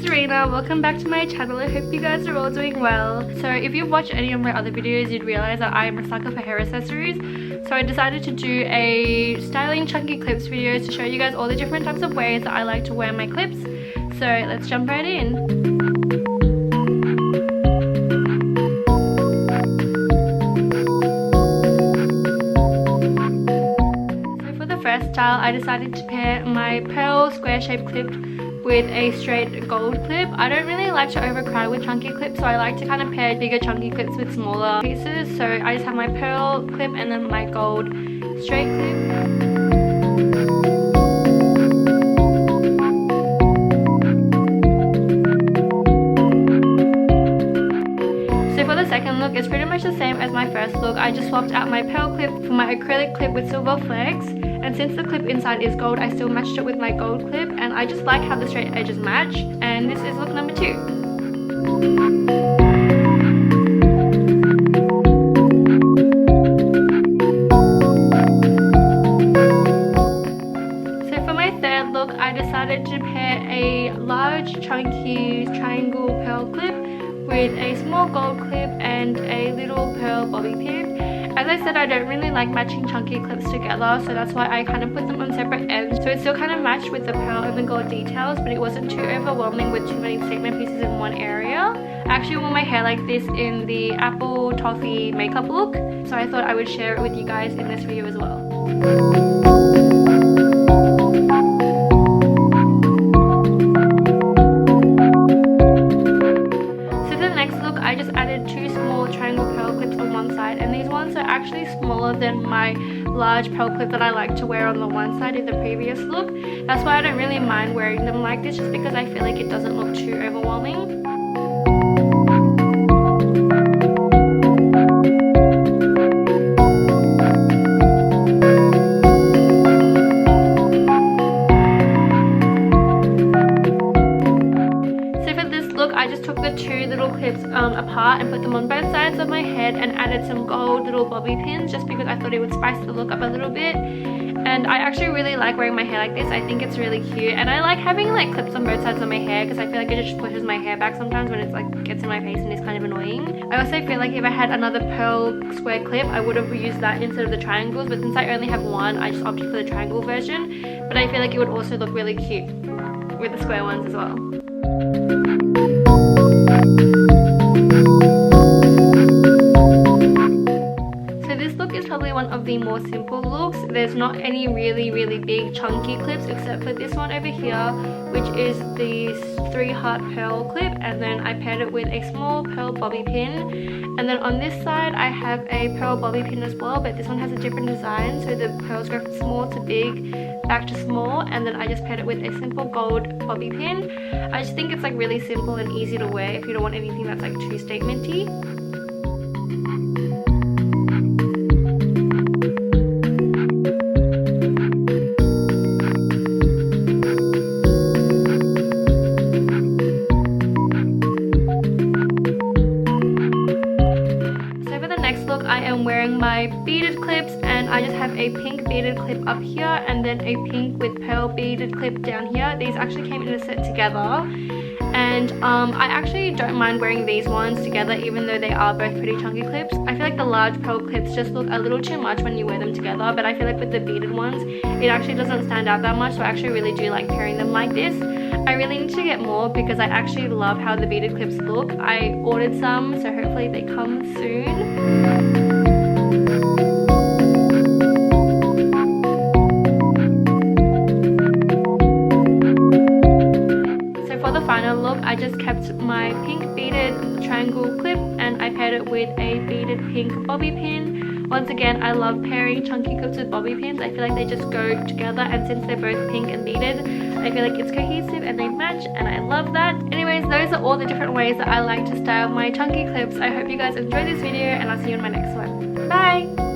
it's Arena. Welcome back to my channel. I hope you guys are all doing well. So if you've watched any of my other videos, you'd realize that I am a sucker for hair accessories. So I decided to do a styling chunky clips video to show you guys all the different types of ways that I like to wear my clips. So let's jump right in. First style, I decided to pair my pearl square shaped clip with a straight gold clip. I don't really like to overcrowd with chunky clips, so I like to kind of pair bigger chunky clips with smaller pieces. So I just have my pearl clip and then my gold straight clip. So for the second look, it's pretty much the same as my first look. I just swapped out my pearl clip for my acrylic clip with silver flecks. And since the clip inside is gold, I still matched it with my gold clip, and I just like how the straight edges match. And this is look number 2. So for my third look, I decided to pair a large chunky triangle pearl clip with a small gold clip and a little pearl bobby pin. As I said, I don't really like matching chunky clips together, so that's why I kind of put them on separate ends. So it still kind of matched with the pearl and the gold details, but it wasn't too overwhelming with too many statement pieces in one area. I actually wore my hair like this in the apple toffee makeup look, so I thought I would share it with you guys in this video as well. I just added 2 small triangle pearl clips on one side, and these ones are actually smaller than my large pearl clip that I like to wear on the one side in the previous look. That's why I don't really mind wearing them like this, just because I feel like it doesn't look too overwhelming. I just took the 2 little clips apart and put them on both sides of my head and added some gold little bobby pins just because I thought it would spice the look up a little bit. And I actually really like wearing my hair like this. I think it's really cute, and I like having like clips on both sides of my hair because I feel like it just pushes my hair back sometimes when it's like gets in my face and it's kind of annoying. I also feel like if I had another pearl square clip, I would have used that instead of the triangles, but since I only have one, I just opted for the triangle version. But I feel like it would also look really cute with the square ones as well. So this look is probably one of the more simple looks. There's not any really big chunky clips except for this one over here, which is the 3-heart pearl clip, and then I paired it with a small pearl bobby pin. And then on this side I have a pearl bobby pin as well, but this one has a different design, so the pearls go from small to big, back to small, and then I just paired it with a simple gold bobby pin. I just think it's like really simple and easy to wear if you don't want anything that's like too statementy. I am wearing my beaded clips, and I just have a pink beaded clip up here and then a pink with pearl beaded clip down here. These actually came in a set together, and I actually don't mind wearing these ones together even though they are both pretty chunky clips. I feel like the large pearl clips just look a little too much when you wear them together, but I feel like with the beaded ones it actually doesn't stand out that much, so I actually really do like pairing them like this. I really need to get more because I actually love how the beaded clips look. I ordered some, so hopefully they come soon. Final look, I just kept my pink beaded triangle clip and I paired it with a beaded pink bobby pin. Once again, I love pairing chunky clips with bobby pins. I feel like they just go together, and since they're both pink and beaded, I feel like it's cohesive and they match, and I love that. Anyways, those are all the different ways that I like to style my chunky clips. I hope you guys enjoyed this video, and I'll see you in my next one. Bye!